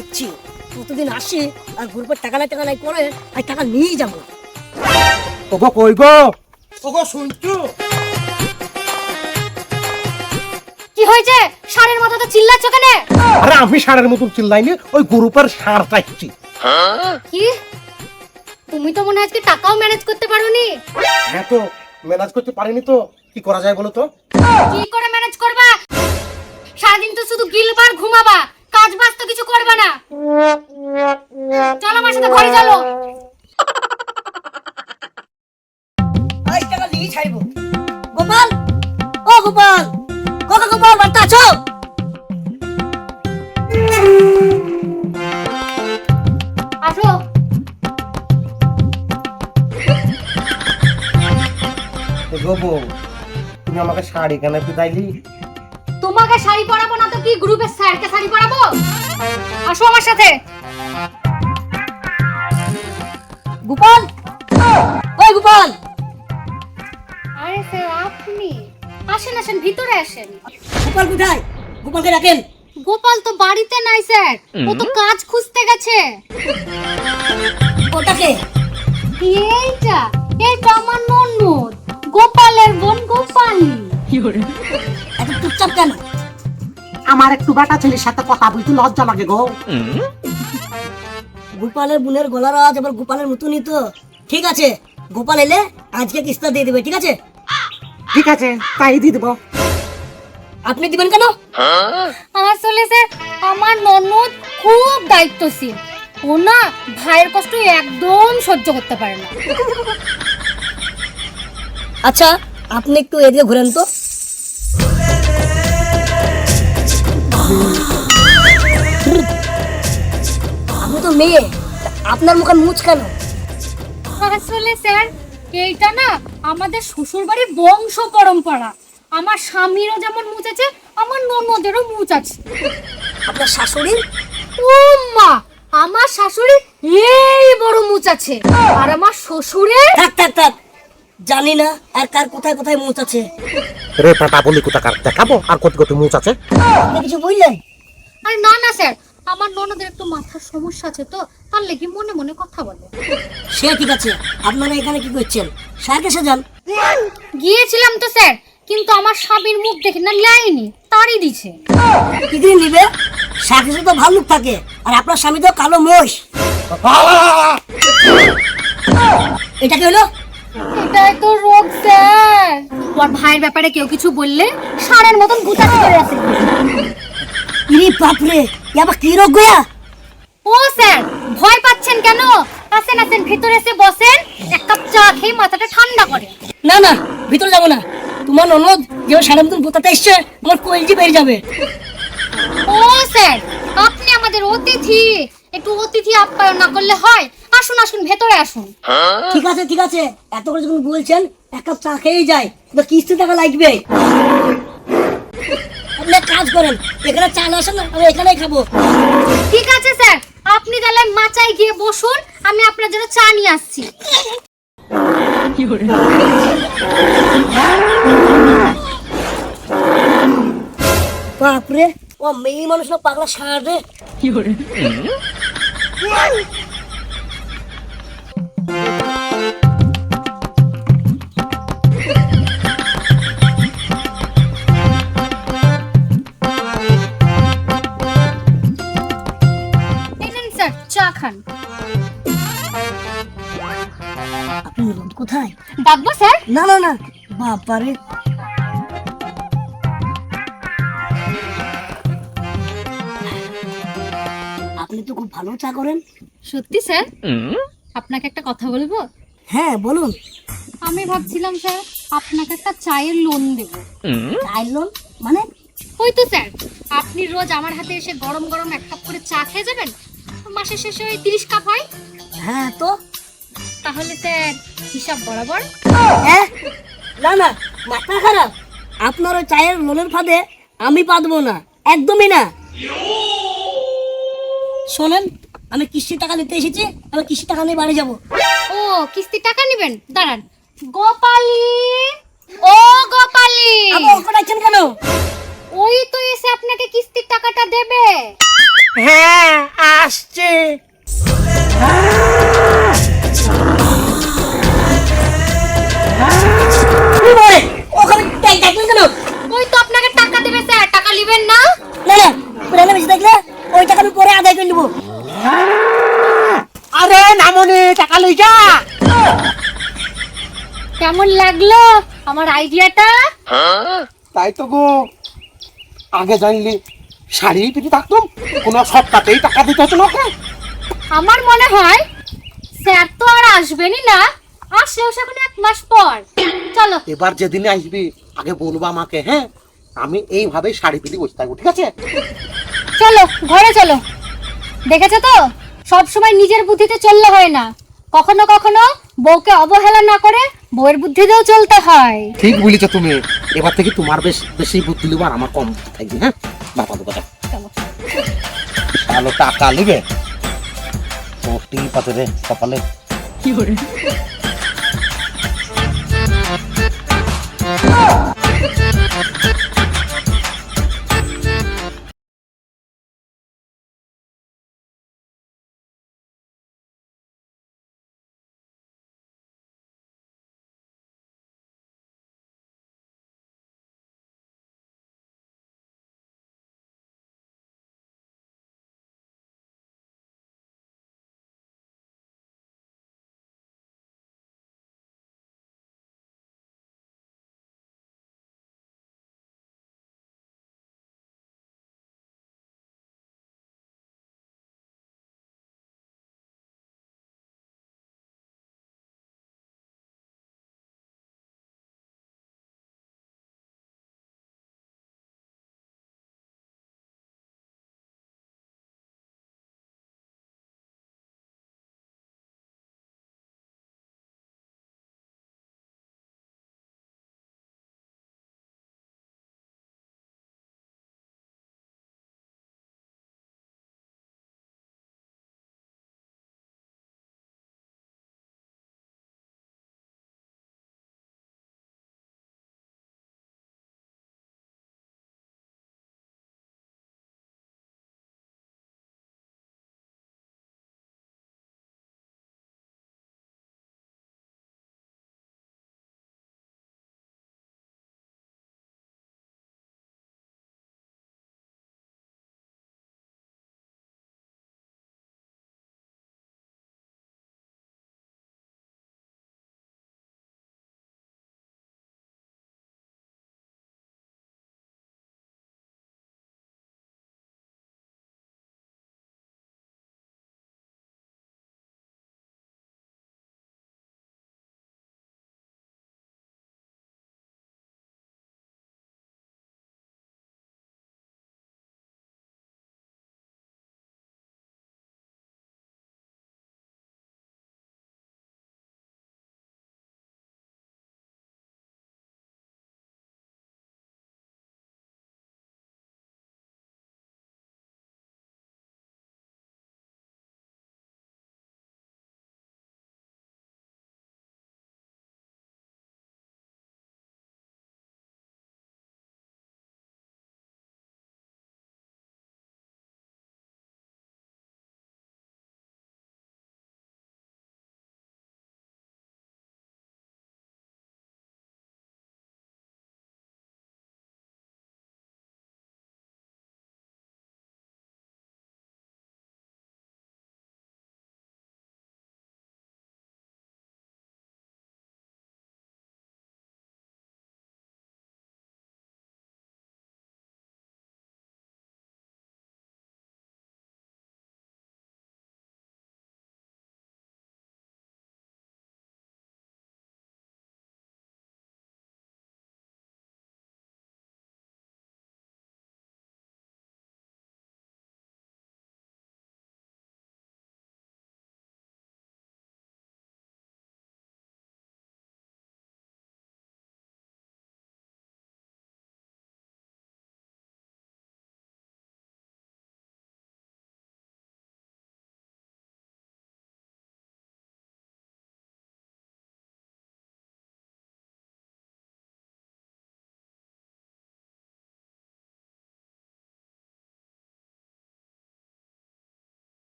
দেখছি প্রতিদিন আসি আর গ্রুপের টাকা নাই করে আর টাকা নিয়েই যাবো। ওগো কই গো, ওগো শুনছো? কি হয়েছে? ষাঁড়ের মতো তো চিল্লাচ্ছ কেন? আরে আমি ষাঁড়ের মতন চিল্লাইনি, ওই গ্রুপের ষাঁড় চাইছি। কি তুমি তো মনে হয় আজকে টাকাও ম্যানেজ করতে পারোনি। হ্যাঁ তো ম্যানেজ করতে পারিনি, তো কি করা যায় বলো তো? কি করে ম্যানেজ করবা? সারাদিন তো শুধু গিলবার ঘুমাবা, কাজ বাজ তো কিছু করবা না। চলো আমার সাথে ঘরে চলো। আজ টাকা নিয়ে ছাড়বো। গোপাল, ও গোপাল, কোথা গোপাল বার্তা আছো? আসো। গো বউ, তুমি আমাকে শাড়ি কেন পিতাইলি? তোমাকে শাড়ি পরাবো না তো কি গ্রুপের স্যারকে শাড়ি পরাবো? আসো আমার সাথে। গোপাল, ওই গোপাল, আরে স্যার আপনি আসেন আসেন ভিতরে আসেন। গোপাল কোথায়? গোপালকে ডাকেন। গোপাল তো বাড়িতে নাই স্যার, ও তো কাজ খুঁজতে গেছে। ওটাকে এইটা আমার ননদ, গোপালের বোন গোপালী। এত চুপচাপ কেন? আমার একটু বেটা ছেলের সাথে কথা বলতে লজ্জা লাগে গো। গোপালের বোনের গলার আওয়াজ আবার গোপালের মতনই তো। ঠিক আছে, গোপাল এলে আজকে কিস্তা দিয়ে দেবে, ঠিক আছে? ঠিক আছে, তাই দিয়ে দেবো। আপনি দিবেন কেন? আসলে স্যার আমার ননদ খুব দায়িত্বশীল, ও না ভাইয়ের কষ্ট একদম সহ্য করতে পারে না। আচ্ছা, আপনি একটু এদিকে ঘুরেন তো। আপনি তো মেয়ে, আপনার মুখে মুচ কেন? আসলে স্যার এইটা না আমাদের শ্বশুর বাড়ির বংশ পরম্পরা। আমার স্বামীরও যেমন মুচ আছে, আমার ননদেরও মুচ আছে। আপনার শাশুড়ি? ও মা, আমার শাশুড়ি এই বড় মুচ আছে, আর আমার শ্বশুরের থাক থাক থাক, জানি না আর কার কোথায় কোথায় মুচ আছে। রে পাটা বলি কোথাকার দেখাবো, আর কত কত মুচ আছে। আপনি কিছু বললেন? আরে না না স্যার, আমার ননদের একটু মাথার সমস্যা আছে তো, তার লেগে মনে মনে কথা বলে। সে ঠিক আছে, আপনারা এখানে কি করছেন? স্যারকে সাজান। গিয়েছিলাম তো স্যার, কিন্তু আমার স্বামীর মুখ দেখে না লাইনি তাড়ি দিছে। কি দিয়ে নিবে? স্যারকে তো ভালো লোক থাকে, আর আপনার স্বামী তো কালো মোষ। এটা কি হলো? এটাই তো রোগ স্যার। ওর ভাইয়ের ব্যাপারে কেউ কিছু বললে ষাঁড়ের মতন গুতাতে করে আসে। ইরে বাপরে, এ আবার কি রোগ গয়া? ও স্যার ভয় পাচ্ছেন কেন? আসেন আসেন ভিতরে এসে বসেন, এক কাপ চা খেয়ে মাথাটা ঠান্ডা করে। না না, ভিতরে যাবো না। তোমার ননদ যে সারা মতন গোতাতে এসছে, আমার কলজি বেরিয়ে যাবে। ও স্যার আপনি আমাদের অতিথি, একটু অতিথি আপ্যায়ন না করলে হয়? আসুন আসুন ভেতরে আসুন। ঠিক আছে ঠিক আছে, এত করে যখন বলছেন এক কাপ চা খেয়েই যাই, তো কিস্তি টাকা লাগবে। আপনি এক কাজ করেন, এখানে চা না আসেন না, আমি এখানেই খাবো। ঠিক আছে স্যার, আপনি তাহলে মাচায় গিয়ে বসুন, আমি আপনার জন্য চা নিয়ে আসছি। বাপরে, ও মেয়ে মানুষ না পাগলা ষাঁড় রে। এই নিন স্যার চা খান। আপনি ননদ কোথায়? ডাকবো স্যার? না না না, বাপারে। আপনি তো খুব ভালো চা করেন। সত্যি স্যার? আপনাকে একটা কথা বলবো? হ্যাঁ বলুন। আমি ভাবছিলাম স্যার আপনাকে একটা চায়ের লোন দেব। চায়ের লোন মানে? ওই তো স্যার, আপনি রোজ আমার হাতে এসে গরম গরম এক কাপ করে চা খেয়ে যাবেন, মাসের শেষে ওই 30 কাপ হয়। হ্যাঁ তো? তাহলে স্যার হিসাব বরাবর। হ্যাঁ, না না, মাথা খারাপ। আপনার ওই চায়ের লোনের ফাঁদে আমি পাতবো না, একদমই না। শোনেন, আমি কিস্তি টাকা নিতে এসেছি, আমি কিস্তি টাকা নিয়ে বাড়ি যাবো। ও কিস্তি টাকা নেবেন? দাঁড়ান। গোপালী, ও গোপালী, আপনি ওকে ডাকছেন কেন? ওই তো এসে আপনাকে কিস্তির টাকাটা দেবে। হ্যাঁ আসছে। ওখানে ডাকলেন কেন? ওই তো আপনাকে টাকা দেবে স্যার, টাকা নেবেন না? না না, পুরানো বেশি দেখলে ওই টাকা আমি পরে আদায় করে নেবো। আরে নামনি, টাকা লই যা। কেমন লাগলো আমার আইডিয়াটা? তাই তো গো, আগে জানলি শাড়ি পিঠে থাকতাম, কোনো সপ্তাহতেই টাকা দিতে হতো না ওকে। আমার মনে হয় স্যার তো আর আসবেনই না, আসলেও সেখানে 1 মাস পর। চলো এবার যেদিনে আসবি আগে বলবো আমাকে, হ্যাঁ? আমি এইভাবে শাড়ি পিঠে বসে থাকবো, ঠিক আছে? চলো ঘরে চলো। দেখেছো তো, সব সময় নিজের বুদ্ধিতে চললে হয় না, কখনো কখনো বউকে অবহেলা না করে বউয়ের বুদ্ধিতেও চলতে হয়। ঠিক বলেছো তুমি, এবার থেকে তোমার বেশি বুদ্ধি লিব আর আমার কম থাকবে, হ্যাঁ? বাবা বাবা চলো। ভালো টাকা লিবে, ও টি পাতে রে কপালে।